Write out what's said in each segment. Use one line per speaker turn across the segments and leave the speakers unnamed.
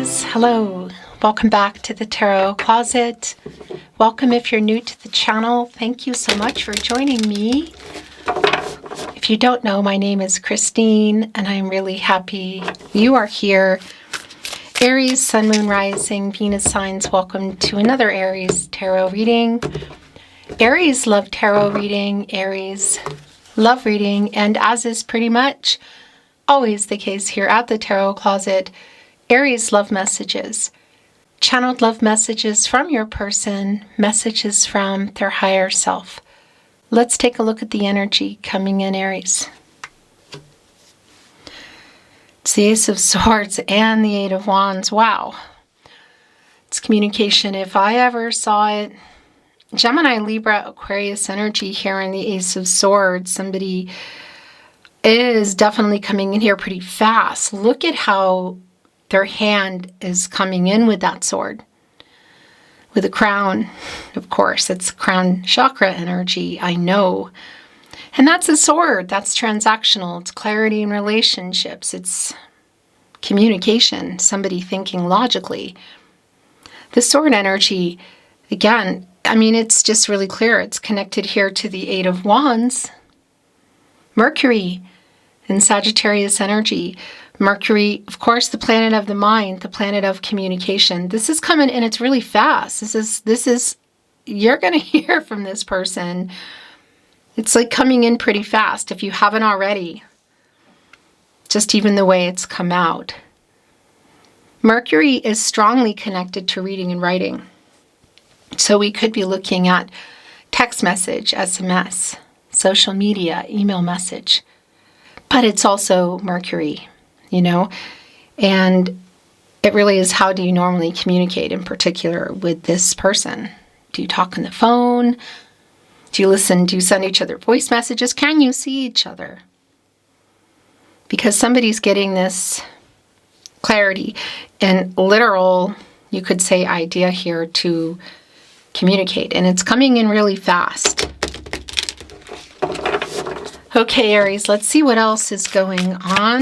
Aries, hello. Welcome back to the Tarot Closet. Welcome if you're new to the channel. Thank you so much for joining me. If you don't know, my name is Christine, and I'm really happy you are here. Aries, Sun, Moon, Rising, Venus signs, welcome to another Aries Tarot reading. Aries love tarot reading, Aries love reading, and as is pretty much always the case here at the Tarot Closet, Aries love messages. Channeled love messages from your person, messages from their higher self. Let's take a look at the energy coming in, Aries. It's the Ace of Swords and the Eight of Wands. Wow. It's communication if I ever saw it. Gemini, Libra, Aquarius energy here in the Ace of Swords. Somebody is definitely coming in here pretty fast. Look at how their hand is coming in with that sword. With a crown, of course. It's crown chakra energy, I know. And that's a sword. That's transactional. It's clarity in relationships. It's communication. Somebody thinking logically. The sword energy, again, I mean, it's just really clear. It's connected here to the Eight of Wands. Mercury in Sagittarius energy. Mercury, of course, the planet of the mind, the planet of communication. This is coming and it's really fast. This is, you're going to hear from this person. It's like coming in pretty fast if you haven't already. Just even the way it's come out. Mercury is strongly connected to reading and writing. So we could be looking at text message, SMS, social media, email message. But it's also Mercury, you know, and it really is, how do you normally communicate in particular with this person? Do you talk on the phone? Do you listen? Do you send each other voice messages? Can you see each other? Because somebody's getting this clarity and literal, you could say, idea here to communicate, and it's coming in really fast. Okay, Aries, let's see what else is going on.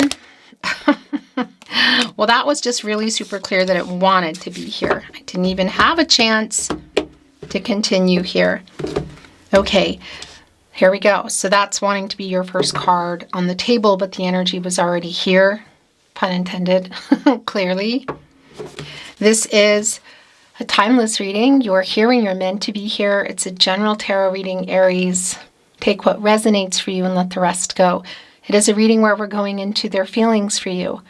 Well, that was just really super clear that it wanted to be here. I didn't even have a chance to continue here. Okay, here we go. So that's wanting to be your first card on the table, but the energy was already here. Pun intended, clearly. This is a timeless reading. You're hearing, you're meant to be here. It's a general tarot reading, Aries. Take what resonates for you and let the rest go. It is a reading where we're going into their feelings for you.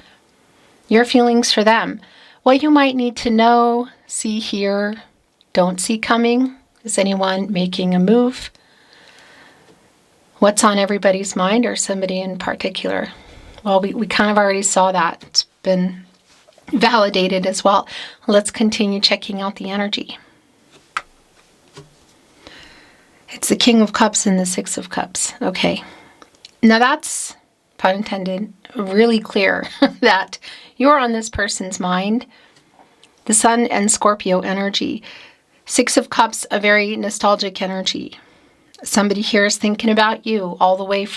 Your feelings for them. What you might need to know, see, hear, don't see coming. Is anyone making a move? What's on everybody's mind, or somebody in particular? Well, we kind of already saw that. It's been validated as well. Let's continue checking out the energy. It's the King of Cups and the Six of Cups. Okay. Now that's, pun intended, really clear that you're on this person's mind. The Sun and Scorpio energy. Six of Cups, a very nostalgic energy. Somebody here is thinking about you all the way,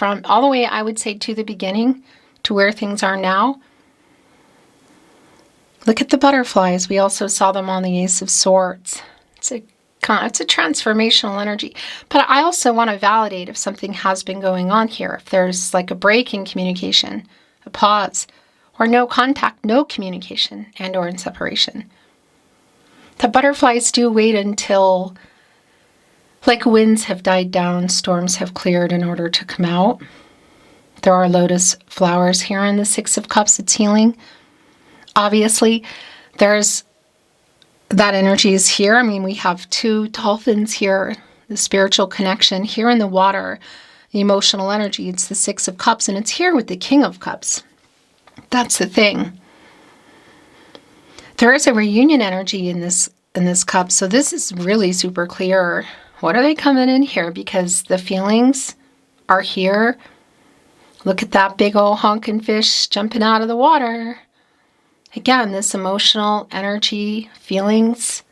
I would say, to the beginning, to where things are now. Look at the butterflies. We also saw them on the Ace of Swords. It's a transformational energy. But I also want to validate if something has been going on here. If there's like a break in communication, a pause, or no contact, no communication, and or in separation. The butterflies do wait until, like, winds have died down, storms have cleared in order to come out. There are lotus flowers here in the Six of Cups. It's healing. Obviously, there's that energy is here. I mean, we have two dolphins here, the spiritual connection here in the water, the emotional energy. It's the Six of Cups, and it's here with the King of Cups. That's the thing. There is a reunion energy in this cup, so this is really super clear. What are they coming in here? Because the feelings are here. Look at that big old honking fish jumping out of the water. Again, this emotional energy, feelings,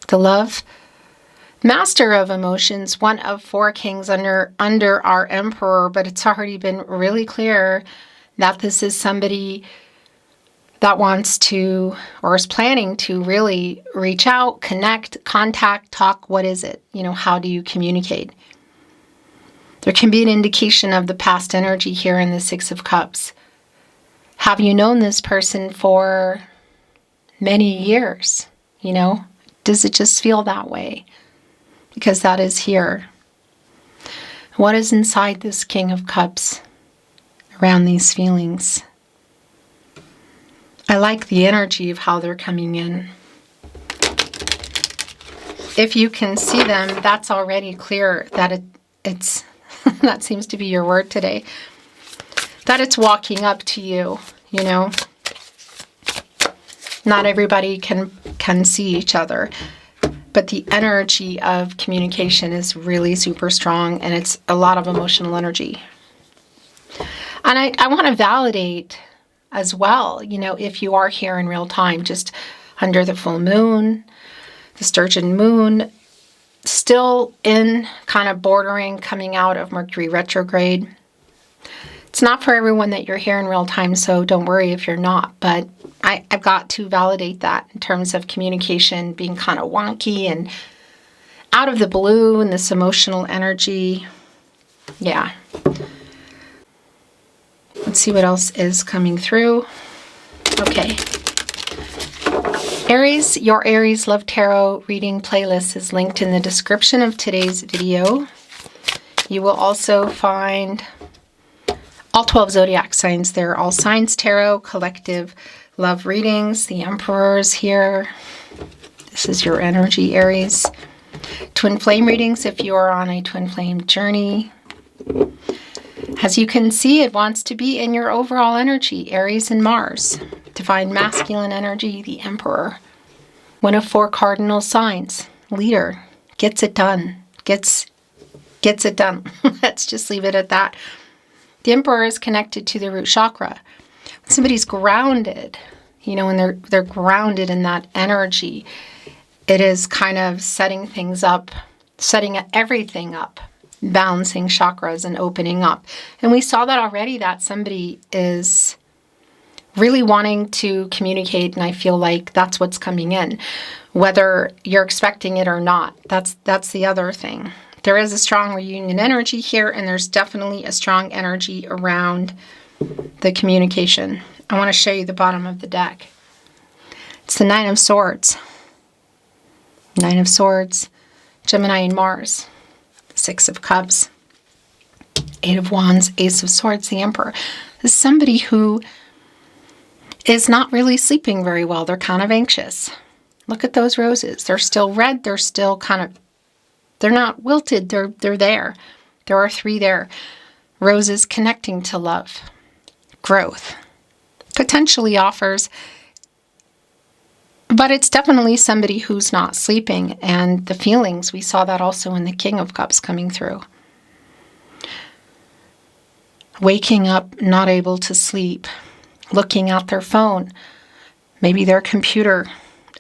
the love. Master of emotions, one of four kings under our emperor, but it's already been really clear that this is somebody that wants to, or is planning to really reach out, connect, contact, talk. What is it? How do you communicate? There can be an indication of the past energy here in the Six of Cups. Have you known this person for many years? Does it just feel that way? Because that is here. What is inside this King of Cups around these feelings? I like the energy of how they're coming in. If you can see them, that's already clear that it's that seems to be your word today. That it's walking up to you, Not everybody can see each other, but the energy of communication is really super strong, and it's a lot of emotional energy. And I want to validate as well, if you are here in real time, just under the full moon, the sturgeon moon, still in kind of bordering, coming out of Mercury retrograde. It's not for everyone that you're here in real time, so don't worry if you're not, but I've got to validate that in terms of communication being kind of wonky and out of the blue and this emotional energy. Yeah. Let's see what else is coming through. Okay. Aries, your Aries Love Tarot reading playlist is linked in the description of today's video. You will also find all 12 zodiac signs there. All signs tarot, collective love readings. The Emperor is here. This is your energy, Aries. Twin flame readings if you are on a twin flame journey. As you can see, it wants to be in your overall energy, Aries and Mars. Divine masculine energy, the Emperor. One of 4 cardinal signs. Leader. Gets it done. Gets it done. Let's just leave it at that. The Emperor is connected to the root chakra. When somebody's grounded, when they're grounded in that energy, it is kind of setting things up, setting everything up, balancing chakras and opening up. And we saw that already, that somebody is really wanting to communicate, and I feel like that's what's coming in, whether you're expecting it or not. That's the other thing. There is a strong reunion energy here, and there's definitely a strong energy around the communication. I want to show you the bottom of the deck. It's the Nine of Swords. Nine of Swords, Gemini and Mars. Six of Cups, Eight of Wands, Ace of Swords, the Emperor. This is somebody who is not really sleeping very well. They're kind of anxious. Look at those roses. They're still red. They're still they're not wilted. They're there. There are 3 there. Roses connecting to love, growth, potentially offers, but it's definitely somebody who's not sleeping, and the feelings, we saw that also in the King of Cups coming through. Waking up, not able to sleep, looking at their phone, maybe their computer,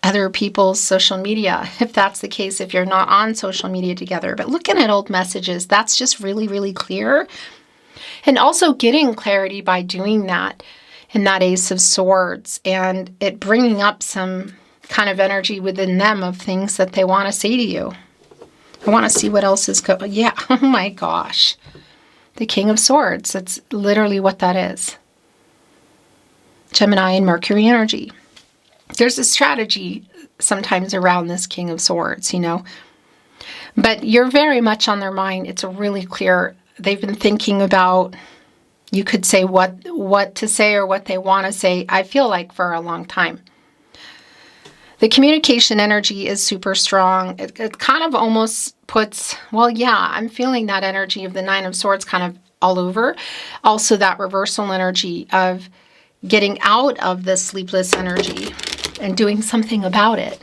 other people's social media, if that's the case, if you're not on social media together, but looking at old messages, that's just really, really clear. And also getting clarity by doing that in that Ace of Swords, and it bringing up some kind of energy within them of things that they want to say to you. I want to see what else is going. Yeah, oh my gosh. The King of Swords. That's literally what that is. Gemini and Mercury energy. There's a strategy sometimes around this King of Swords, But you're very much on their mind. It's a really clear. They've been thinking about, you could say what to say or what they want to say, I feel like, for a long time. The communication energy is super strong. It kind of almost puts, well, yeah, I'm feeling that energy of the Nine of Swords kind of all over. Also that reversal energy of getting out of the sleepless energy and doing something about it.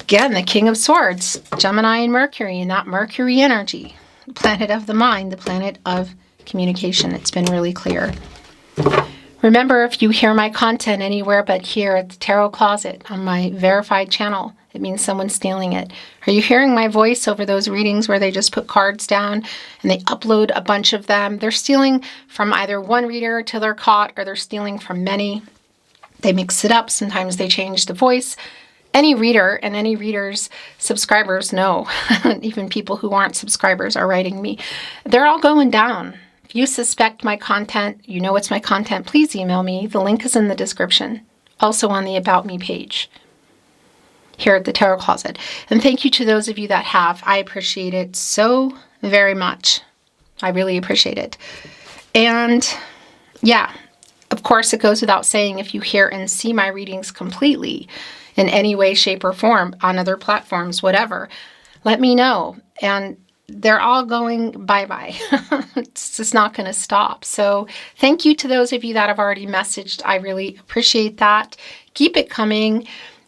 Again, the King of Swords, Gemini and Mercury, and that Mercury energy, the planet of the mind, the planet of communication. It's been really clear. Remember, if you hear my content anywhere but here at the Tarot Closet on my verified channel, it means someone's stealing it. Are you hearing my voice over those readings where they just put cards down and they upload a bunch of them? They're stealing from either one reader till they're caught, or they're stealing from many. They mix it up. Sometimes they change the voice. Any reader and any reader's subscribers know, even people who aren't subscribers are writing me. They're all going down. If you suspect my content, you know it's my content, please email me. The link is in the description, also on the About Me page here at the Tarot Closet. And thank you to those of you that have. I appreciate it so very much. I really appreciate it. And yeah, of course, it goes without saying, if you hear and see my readings completely in any way, shape, or form on other platforms, whatever, let me know. And they're all going bye-bye. It's just not going to stop. So thank you to those of you that have already messaged. I really appreciate that. Keep it coming.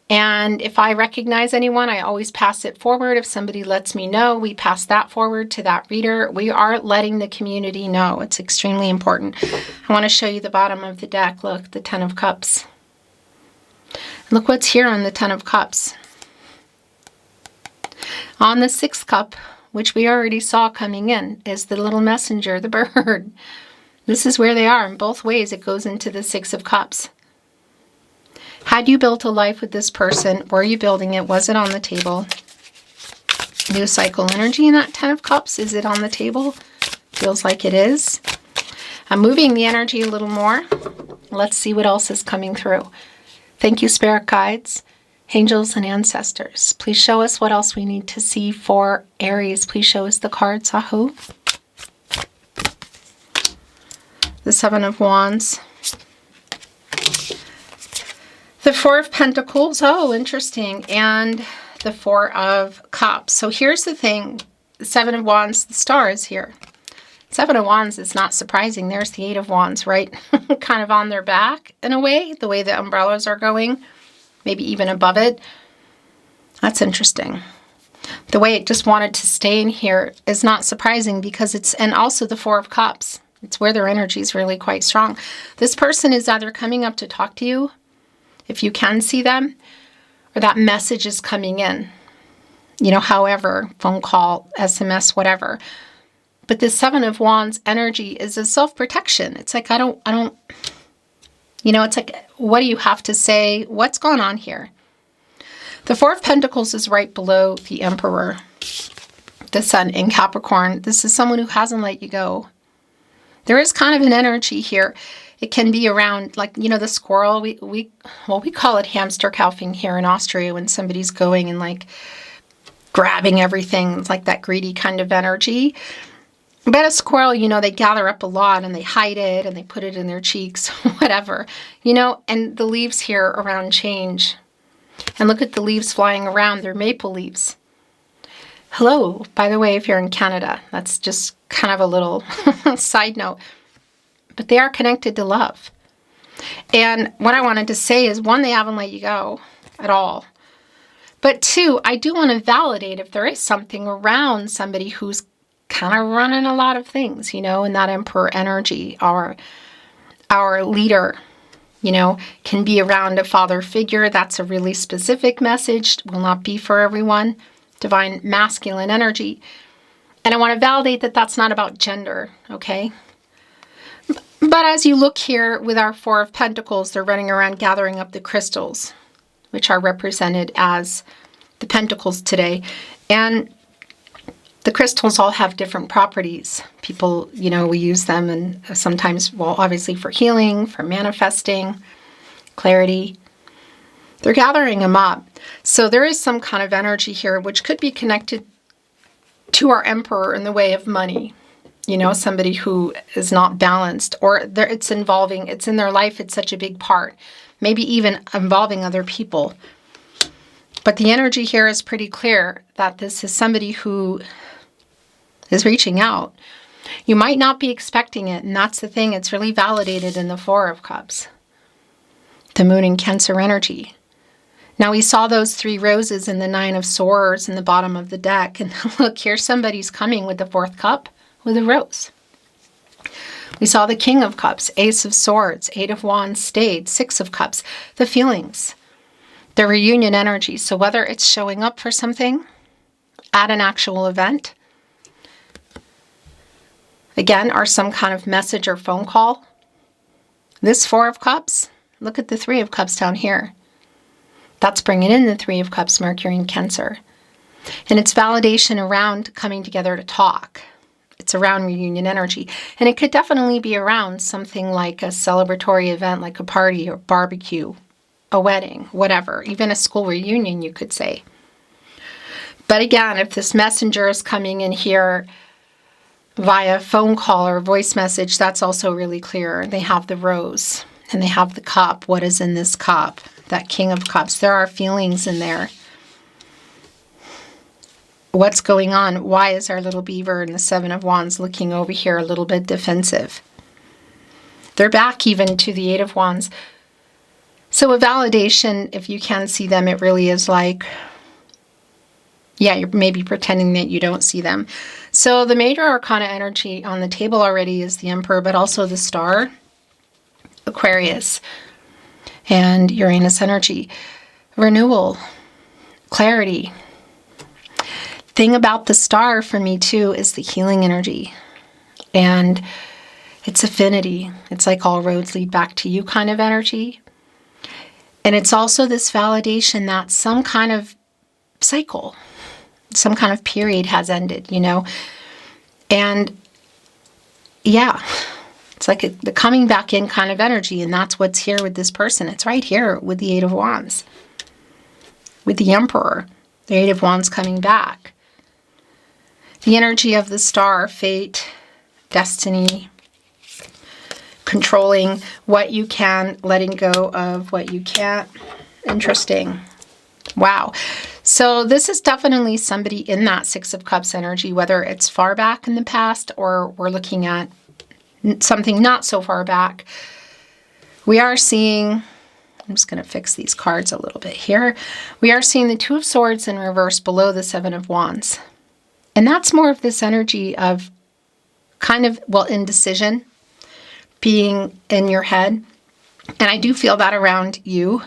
And if I recognize anyone, I always pass it forward. If somebody lets me know, we pass that forward to that reader. We are letting the community know. It's extremely important. I want to show you the bottom of the deck. Look, the Ten of Cups. Look what's here on the Ten of Cups. On the Sixth Cup, which we already saw coming in, is the little messenger, the bird. This is where they are. In both ways, it goes into the Six of Cups. Had you built a life with this person? Were you building it? Was it on the table? New cycle energy in that Ten of Cups. Is it on the table? Feels like it is. I'm moving the energy a little more. Let's see what else is coming through. Thank you, Spirit Guides, Angels, and Ancestors. Please show us what else we need to see for Aries. Please show us the cards. Ahu. The Seven of Wands. The Four of Pentacles. Oh, interesting. And the Four of Cups. So here's the thing. The Seven of Wands, the star is here. Seven of Wands is not surprising. There's the Eight of Wands, right? Kind of on their back in a way, the way the umbrellas are going, maybe even above it. That's interesting. The way it just wanted to stay in here is not surprising because it's, and also the Four of Cups. It's where their energy is really quite strong. This person is either coming up to talk to you, if you can see them, or that message is coming in. You know, however, phone call, SMS, whatever. But this Seven of Wands energy is a self-protection. It's like, I don't, you know, it's like, what do you have to say? What's going on here? The Four of Pentacles is right below the Emperor, the Sun in Capricorn. This is someone who hasn't let you go. There is kind of an energy here. It can be around, like, you know, the squirrel. We call it hamster calving here in Austria when somebody's going and like grabbing everything. It's like that greedy kind of energy. But a squirrel, you know, they gather up a lot and they hide it and they put it in their cheeks, whatever, you know, and the leaves here around change. And look at the leaves flying around. They're maple leaves. Hello, by the way, if you're in Canada, that's just kind of a little side note. But they are connected to love. And what I wanted to say is, one, they haven't let you go at all. But two, I do want to validate if there is something around somebody who's kind of running a lot of things, you know, and that Emperor energy, our leader, you know, can be around a father figure. That's a really specific message, will not be for everyone. Divine masculine energy. And I want to validate that that's not about gender, okay? But as you look here with our Four of Pentacles, they're running around gathering up the crystals, which are represented as the pentacles today. And the crystals all have different properties. People, you know, we use them and sometimes, well, obviously for healing, for manifesting, clarity. They're gathering them up. So there is some kind of energy here which could be connected to our Emperor in the way of money. You know, somebody who is not balanced, or it's in their life, it's such a big part. Maybe even involving other people. But the energy here is pretty clear that this is somebody who is reaching out. You might not be expecting it, and that's the thing. It's really validated in the Four of Cups. The Moon in Cancer energy. Now we saw those 3 roses in the 9 of Swords in the bottom of the deck. And look, here somebody's coming with the 4th cup with a rose. We saw the King of Cups, Ace of Swords, 8 of Wands, Spade, 6 of Cups. The feelings. The reunion energy. So whether it's showing up for something at an actual event, again, or some kind of message or phone call. This Four of Cups, look at the Three of Cups down here. That's bringing in the Three of Cups, Mercury and Cancer. And it's validation around coming together to talk. It's around reunion energy. And it could definitely be around something like a celebratory event, like a party or barbecue, a wedding, whatever. Even a school reunion, you could say. But again, if this messenger is coming in here via phone call or voice message, that's also really clear. They have the rose and they have the cup. What is in this cup? That King of Cups. There are feelings in there. What's going on? Why is our little beaver in the Seven of Wands looking over here a little bit defensive? They're back even to the Eight of Wands. So a validation, if you can see them, it really is like, yeah, you're maybe pretending that you don't see them. So the major arcana energy on the table already is the Emperor, but also the Star, Aquarius, and Uranus energy. Renewal, clarity. Thing about the Star for me too is the healing energy. And it's affinity. It's like all roads lead back to you kind of energy. And it's also this validation that some kind of cycle, some kind of period has ended, you know. And yeah, it's like the coming back in kind of energy. And that's what's here with this person. It's right here with the Eight of Wands. With the Emperor, the Eight of Wands coming back. The energy of the Star, fate, destiny, controlling what you can, letting go of what you can't. Interesting. Wow. So this is definitely somebody in that Six of Cups energy, whether it's far back in the past or we're looking at something not so far back. We are seeing, I'm just going to fix these cards a little bit here. We are seeing the Two of Swords in reverse below the Seven of Wands. And that's more of this energy of kind of, well, indecision, being in your head. And I do feel that around you.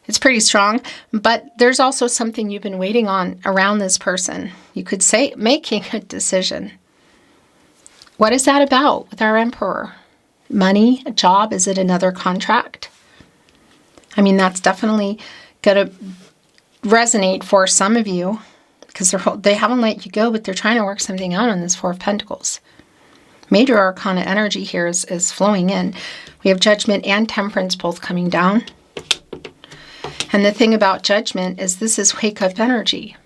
It's pretty strong, but there's also something you've been waiting on around this person. You could say making a decision. What is that about with our Emperor? Money, a job? Is it another contract? I mean, that's definitely going to resonate for some of you because they haven't let you go, but they're trying to work something out on this Four of Pentacles. Major arcana energy here is flowing in. We have Judgment and Temperance both coming down. And the thing about Judgment is this is wake-up energy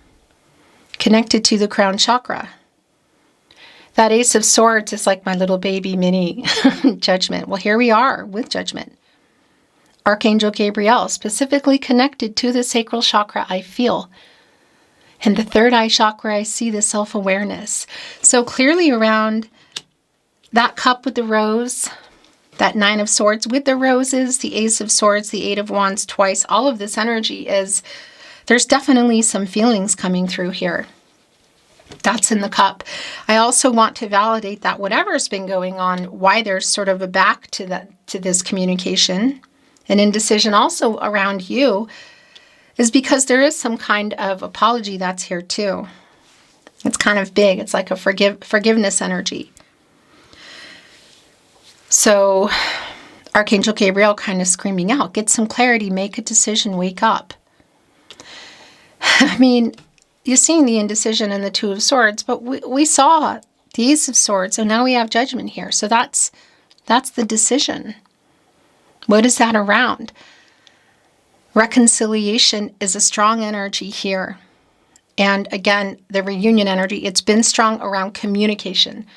connected to the crown chakra. That Ace of Swords is like my little baby mini Judgment. Well, here we are with Judgment. Archangel Gabriel, specifically connected to the sacral chakra, I feel. And the third eye chakra, I see the self-awareness. So clearly around that cup with the rose, that Nine of Swords with the roses, the Ace of Swords, the Eight of Wands twice, all of this energy is, there's definitely some feelings coming through here. That's in the cup. I also want to validate that whatever's been going on, why there's sort of a back to this communication, and indecision also around you, is because there is some kind of apology that's here too. It's kind of big. It's like a forgiveness energy. So Archangel Gabriel kind of screaming out, get some clarity, make a decision, wake up. I mean, you're seeing the indecision in the Two of Swords, but we saw the Ace of Swords, and now we have Judgment here. So that's the decision. What is that around? Reconciliation is a strong energy here. And again, the reunion energy, it's been strong around communication.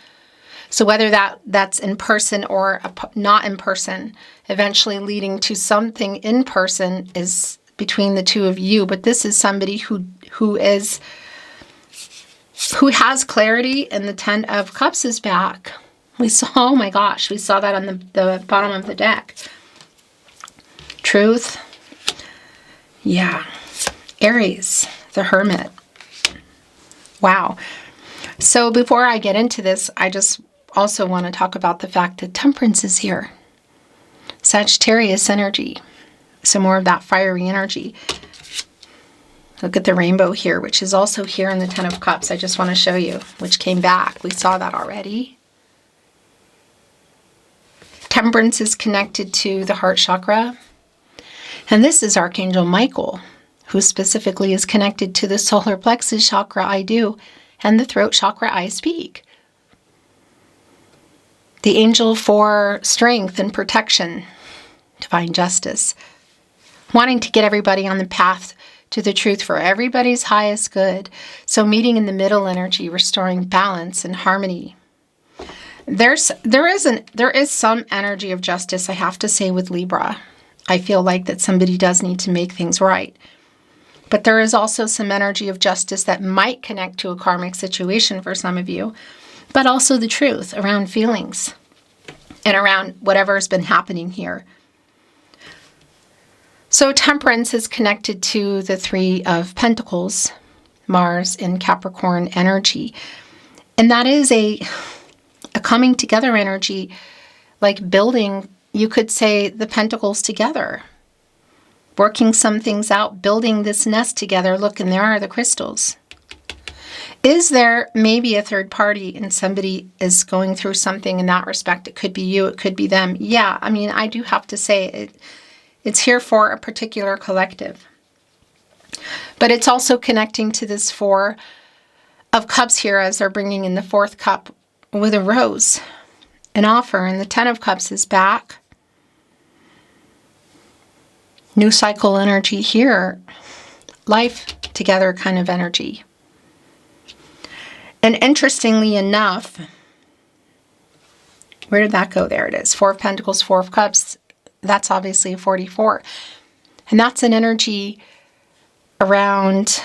So whether that's in person or not in person, eventually leading to something in person is between the two of you. But this is somebody who has clarity, and the Ten of Cups is back. We saw, oh my gosh, we saw that on the bottom of the deck. Truth. Yeah. Aries, the Hermit. Wow. So before I get into this, I just also want to talk about the fact that Temperance is here. Sagittarius energy. So more of that fiery energy. Look at the rainbow here, which is also here in the Ten of Cups. I just want to show you, which came back. We saw that already. Temperance is connected to the heart chakra. And this is Archangel Michael, who specifically is connected to the solar plexus chakra, I do, and the throat chakra, I speak. The angel for strength and protection, divine justice, wanting to get everybody on the path to the truth for everybody's highest good. So meeting in the middle energy, restoring balance and harmony. There is some energy of justice, I have to say, with Libra. I feel like that somebody does need to make things right. But there is also some energy of justice that might connect to a karmic situation for some of you, but also the truth around feelings and around whatever has been happening here. So temperance is connected to the Three of Pentacles, Mars in Capricorn energy. And that is a coming together energy, like building, you could say, the pentacles together. Working some things out, building this nest together. Look, and there are the crystals. Is there maybe a third party and somebody is going through something in that respect? It could be you, it could be them. Yeah, I mean, I do have to say it's here for a particular collective. But it's also connecting to this Four of Cups here as they're bringing in the fourth cup with a rose, an offer, and the Ten of Cups is back. New cycle energy here, life together kind of energy. And interestingly enough, where did that go? There it is. Four of Pentacles, Four of Cups. That's obviously a 44. And that's an energy around,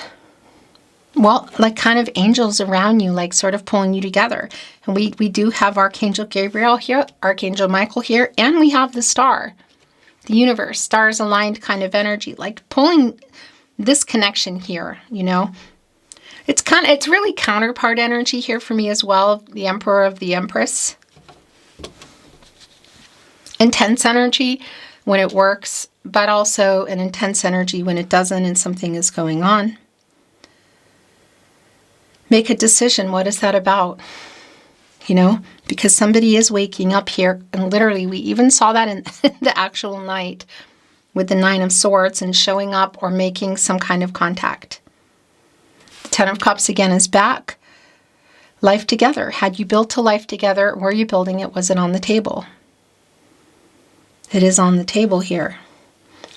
well, like kind of angels around you, like sort of pulling you together. And we do have Archangel Gabriel here, Archangel Michael here, and we have the star, the universe, stars aligned kind of energy, like pulling this connection here, you know. It's really counterpart energy here for me as well, the Emperor of the Empress. Intense energy when it works, but also an intense energy when it doesn't and something is going on. Make a decision. What is that about? You know, because somebody is waking up here, and literally we even saw that in the actual night with the Nine of Swords and showing up or making some kind of contact. The Ten of Cups again is back. Life together. Had you built a life together? Were you building it? Was it on the table? It is on the table here.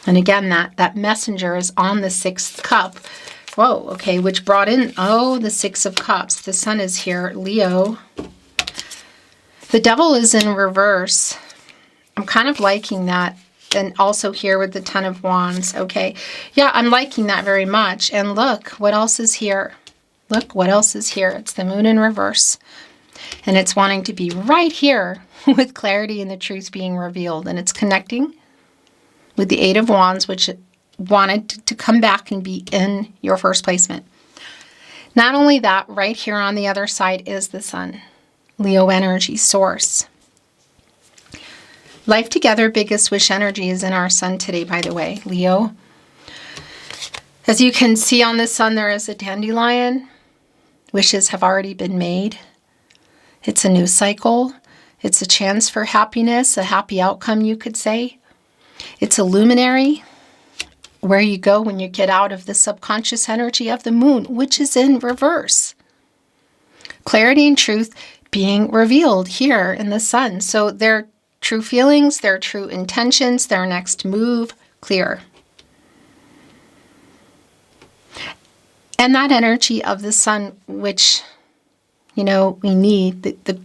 And again, that messenger is on the sixth cup. Whoa, okay, which brought in, the Six of Cups. The Sun is here, Leo. The Devil is in reverse. I'm kind of liking that. And also here with the Ten of Wands, okay. Yeah, I'm liking that very much. And look, what else is here? Look, what else is here? It's the Moon in reverse. And it's wanting to be right here with clarity and the truth being revealed. And it's connecting with the Eight of Wands, which wanted to come back and be in your first placement. Not only that, right here on the other side is the Sun. Leo energy source. Life together, biggest wish energy is in our Sun today, by the way, Leo. As you can see on the Sun, there is a dandelion. Wishes have already been made. It's a new cycle. It's a chance for happiness, a happy outcome, you could say. It's a luminary, where you go when you get out of the subconscious energy of the Moon, which is in reverse. Clarity and truth being revealed here in the Sun. So their true feelings, their true intentions, their next move, clear. And that energy of the Sun, which, you know, we need, the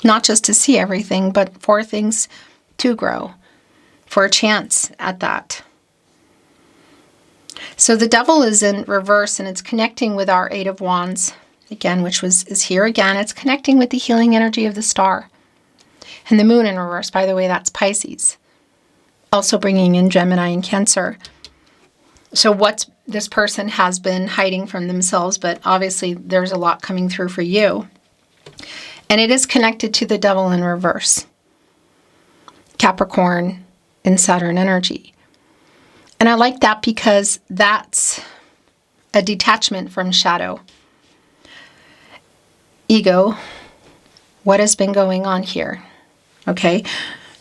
not just to see everything, but for things to grow, for a chance at that. So the Devil is in reverse, and it's connecting with our Eight of Wands, again, which is here again. It's connecting with the healing energy of the star. And the Moon in reverse, by the way, that's Pisces. Also bringing in Gemini and Cancer. So what this person has been hiding from themselves, but obviously there's a lot coming through for you. And it is connected to the Devil in reverse. Capricorn in Saturn energy. And I like that because that's a detachment from shadow. Ego, what has been going on here? Okay,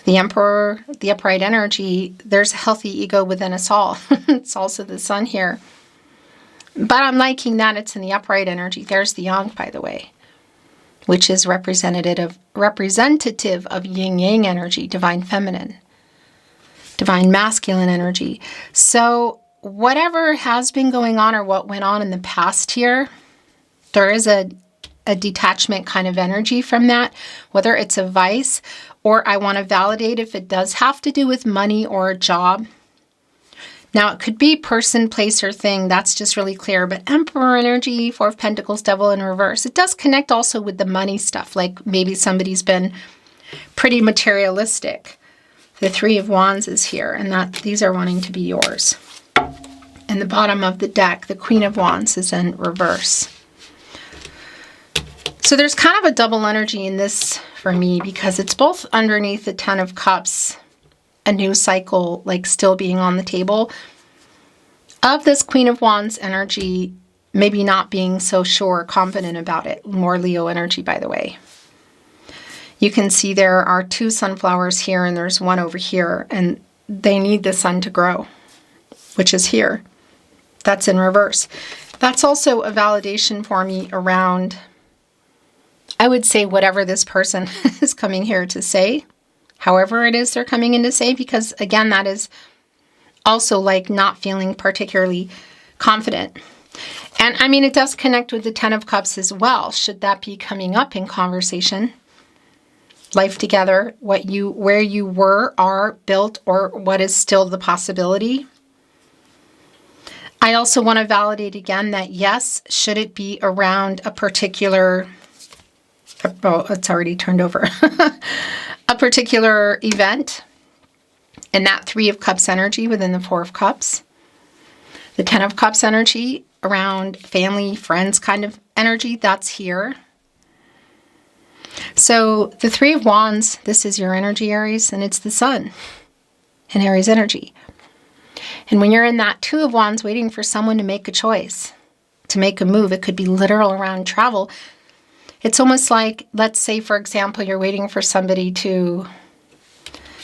the Emperor, the upright energy, there's a healthy ego within us all. It's also the sun here. But I'm liking that it's in the upright energy. There's the Yang, by the way, which is representative of yin-yang energy, divine feminine, divine masculine energy. So whatever has been going on or what went on in the past here, there is a detachment kind of energy from that, whether it's a vice or I want to validate if it does have to do with money or a job. Now, it could be person, place, or thing. That's just really clear. But Emperor energy, Four of Pentacles, Devil in reverse. It does connect also with the money stuff. Like maybe somebody's been pretty materialistic. The Three of Wands is here. And that these are wanting to be yours. And the bottom of the deck, the Queen of Wands is in reverse. So there's kind of a double energy in this for me because it's both underneath the Ten of Cups, a new cycle, like still being on the table, of this Queen of Wands energy, maybe not being so sure, confident about it. More Leo energy, by the way. You can see there are two sunflowers here and there's one over here, and they need the sun to grow, which is here. That's in reverse. That's also a validation for me around, I would say, whatever this person is coming here to say, however it is they're coming in to say, because again, that is also like not feeling particularly confident. And I mean, it does connect with the Ten of Cups as well. Should that be coming up in conversation? Life together, where you were, are, built, or what is still the possibility. I also want to validate again that yes, should it be around a particular, oh, it's already turned over. A particular event, and that Three of Cups energy within the Four of Cups. The Ten of Cups energy around family, friends kind of energy, that's here. So the Three of Wands, this is your energy, Aries, and it's the sun in Aries energy. And when you're in that Two of Wands waiting for someone to make a choice, to make a move, it could be literal around travel. It's almost like, let's say, for example, you're waiting for somebody to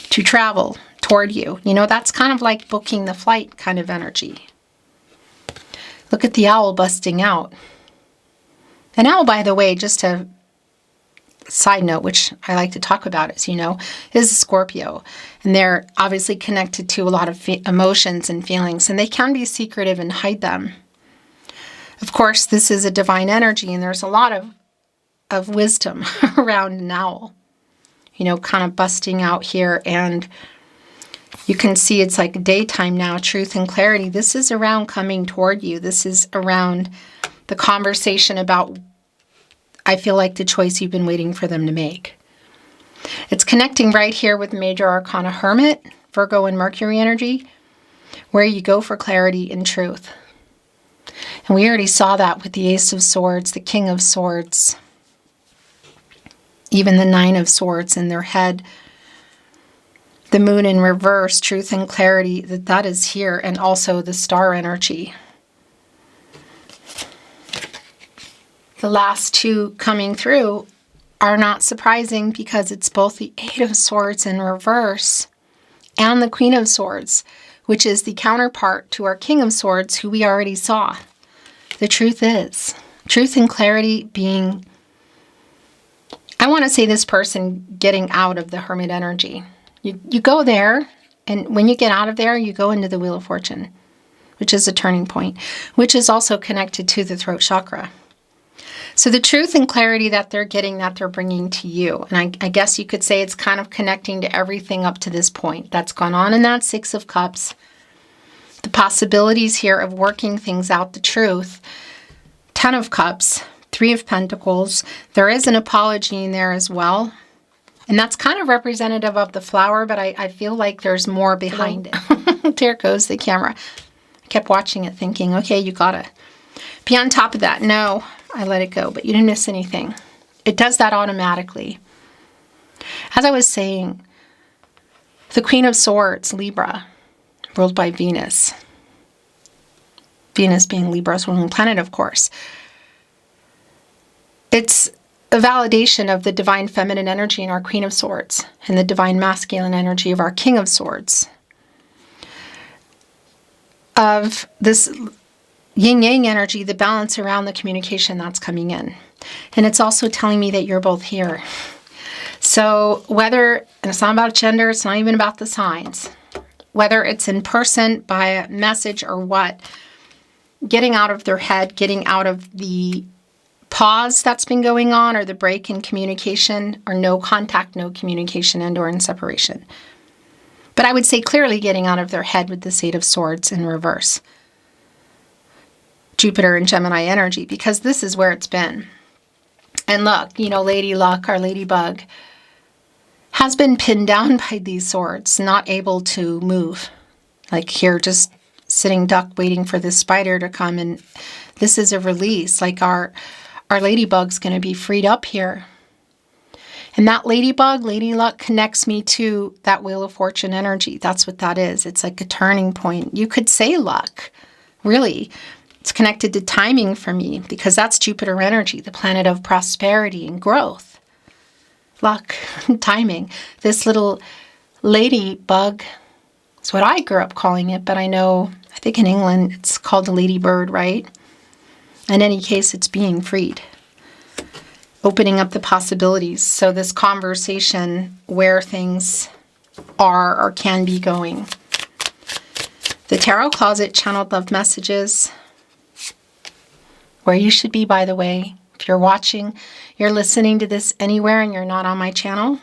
travel toward you. You know, that's kind of like booking the flight kind of energy. Look at the owl busting out. An owl, by the way, just a side note, which I like to talk about, as you know, is a Scorpio. And they're obviously connected to a lot of emotions and feelings, and they can be secretive and hide them. Of course, this is a divine energy, and there's a lot of wisdom around an owl, you know, kind of busting out here. And you can see it's like daytime now, truth and clarity. This is around coming toward you. This is around the conversation about, I feel like, the choice you've been waiting for them to make. It's connecting right here with Major Arcana Hermit, Virgo and Mercury energy, where you go for clarity and truth. And we already saw that with the Ace of Swords, the King of Swords, even the Nine of Swords in their head. The Moon in reverse, truth and clarity, that is here, and also the star energy. The last two coming through are not surprising because it's both the Eight of Swords in reverse and the Queen of Swords, which is the counterpart to our King of Swords, who we already saw. The truth is, truth and clarity being, I want to say, this person getting out of the Hermit energy. You go there, and when you get out of there, you go into the Wheel of Fortune, which is a turning point, which is also connected to the throat chakra. So the truth and clarity that they're getting, that they're bringing to you, and I guess you could say it's kind of connecting to everything up to this point that's gone on in that Six of Cups. The possibilities here of working things out, the truth. Ten of Cups, Three of Pentacles. There is an apology in there as well. And that's kind of representative of the flower, but I feel like there's more behind it. There goes the camera. I kept watching it thinking, okay, you gotta be on top of that. No, I let it go, but you didn't miss anything. It does that automatically. As I was saying, the Queen of Swords, Libra, ruled by Venus. Venus being Libra's ruling planet, of course. It's a validation of the divine feminine energy in our Queen of Swords and the divine masculine energy of our King of Swords. Of this yin-yang energy, the balance around the communication that's coming in. And it's also telling me that you're both here. So whether, and it's not about gender, it's not even about the signs, whether it's in person, by a message or what, getting out of their head, getting out of the pause that's been going on, or the break in communication, or no contact, no communication, and or in separation. But I would say clearly getting out of their head with the Eight of Swords in reverse. Jupiter and Gemini energy, because this is where it's been. And look, you know, Lady Luck, our ladybug, has been pinned down by these swords, not able to move. Like here, just sitting duck waiting for this spider to come. And this is a release. Like our ladybug's going to be freed up here. And that ladybug, Lady Luck, connects me to that Wheel of Fortune energy. That's what that is. It's like a turning point. You could say luck, really. It's connected to timing for me because that's Jupiter energy, the planet of prosperity and growth. Luck, timing. This little ladybug is what I grew up calling it, but I think in England it's called a ladybird, right? In any case, it's being freed. Opening up the possibilities. So this conversation where things are or can be going. The Tarot Closet channeled love messages. Where you should be, by the way. If you're watching, you're listening to this anywhere and you're not on my channel.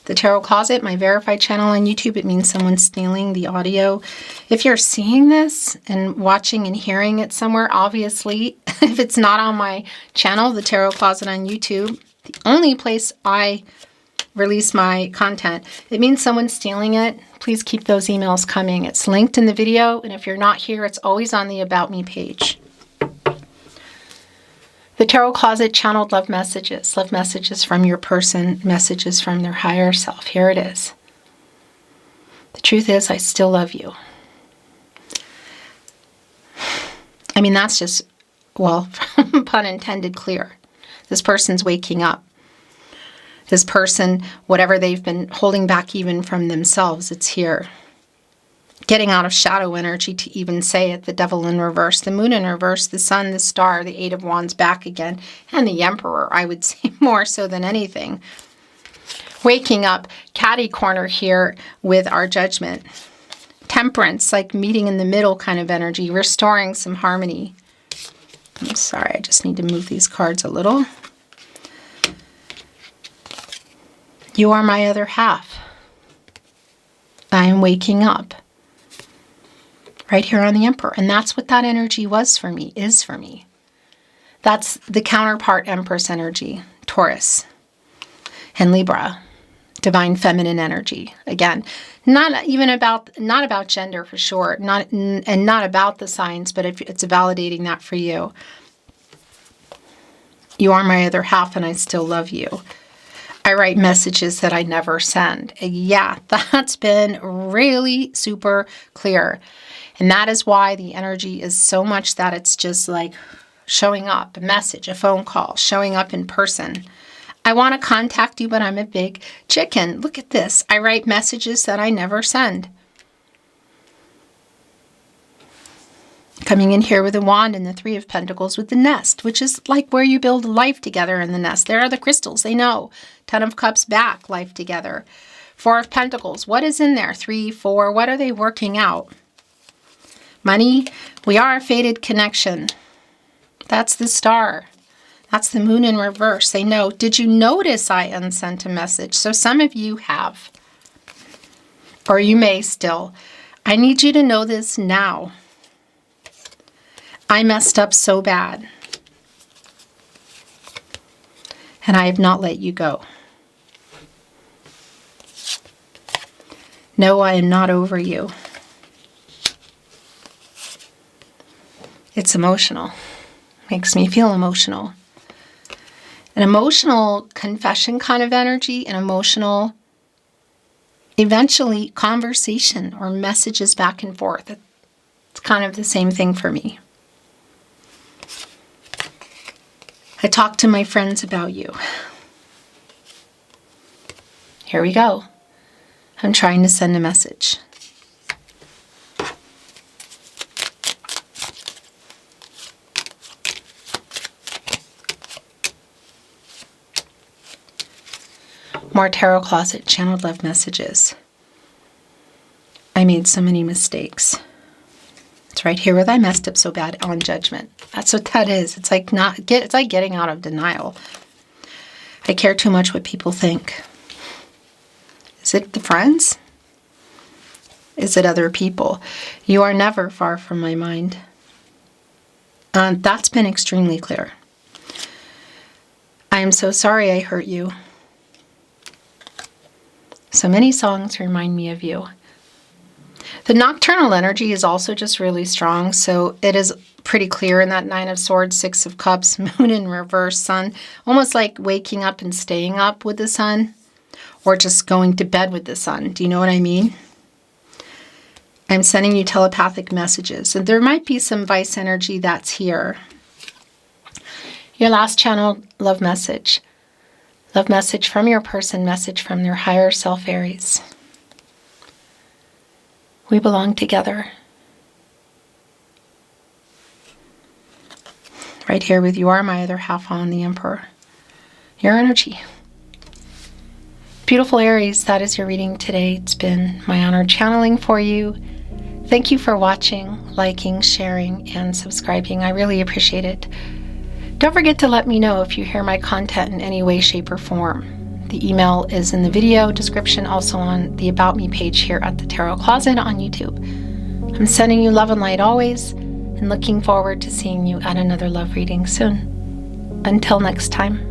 The Tarot Closet, my verified channel on YouTube, it means someone's stealing the audio. If you're seeing this and watching and hearing it somewhere, obviously, if it's not on my channel, the Tarot Closet on YouTube, the only place I release my content, it means someone's stealing it. Please keep those emails coming. It's linked in the video, and if you're not here, it's always on the About Me page. The Tarot Closet channeled love messages from your person, messages from their higher self. Here it is. The truth is, I still love you. I mean, that's just, well, pun intended, clear. This person's waking up. This person, whatever they've been holding back even from themselves, it's here. Getting out of shadow energy to even say it. The Devil in reverse, the Moon in reverse, the Sun, the Star, the Eight of Wands back again, and the Emperor, I would say more so than anything. Waking up, catty corner here with our Judgment. Temperance, like meeting in the middle kind of energy, restoring some harmony. I'm sorry, I just need to move these cards a little. You are my other half. I am waking up. Right here on the Emperor. And that's what that energy was for me, is for me. That's the counterpart Empress energy, Taurus and Libra, divine feminine energy. Again, not about gender for sure, not about the signs, but if it's validating that for you. You are my other half and I still love you. I write messages that I never send. Yeah, that's been really super clear. And that is why the energy is so much that it's just like showing up, a message, a phone call, showing up in person. I want to contact you, but I'm a big chicken. Look at this. I write messages that I never send. Coming in here with a wand and the Three of Pentacles with the nest, which is like where you build life together in the nest. There are the crystals, they know. Ten of Cups back, life together. Four of Pentacles, what is in there? 3, 4, what are they working out? Money, we are a fated connection. That's the Star. That's the Moon in reverse. They know. Did you notice I unsent a message? So some of you have. Or you may still. I need you to know this now. I messed up so bad. And I have not let you go. No, I am not over you. It's emotional. Makes me feel emotional. An emotional confession kind of energy, an emotional, eventually, conversation or messages back and forth. It's kind of the same thing for me. I talk to my friends about you. Here we go. I'm trying to send a message. More Tarot Closet Channeled Love Messages. I made so many mistakes. It's right here where I messed up so bad on judgment. That's what that is. It's like it's like getting out of denial. I care too much what people think. Is it the friends? Is it other people? You are never far from my mind. That's been extremely clear. I am so sorry I hurt you. So many songs remind me of you. The nocturnal energy is also just really strong, so it is pretty clear in that Nine of Swords, Six of Cups, Moon in reverse, Sun. Almost like waking up and staying up with the sun, or just going to bed with the sun. Do you know what I mean? I'm sending you telepathic messages, and there might be some vice energy that's here. Your last channel, love message. Love message from your person, message from their higher self, Aries. We belong together. Right here with you are my other half on the Emperor. Your energy. Beautiful Aries, that is your reading today. It's been my honor channeling for you. Thank you for watching, liking, sharing, and subscribing. I really appreciate it. Don't forget to let me know if you hear my content in any way, shape, or form. The email is in the video description, also on the About Me page here at the Tarot Closet on YouTube. I'm sending you love and light always, and looking forward to seeing you at another love reading soon. Until next time.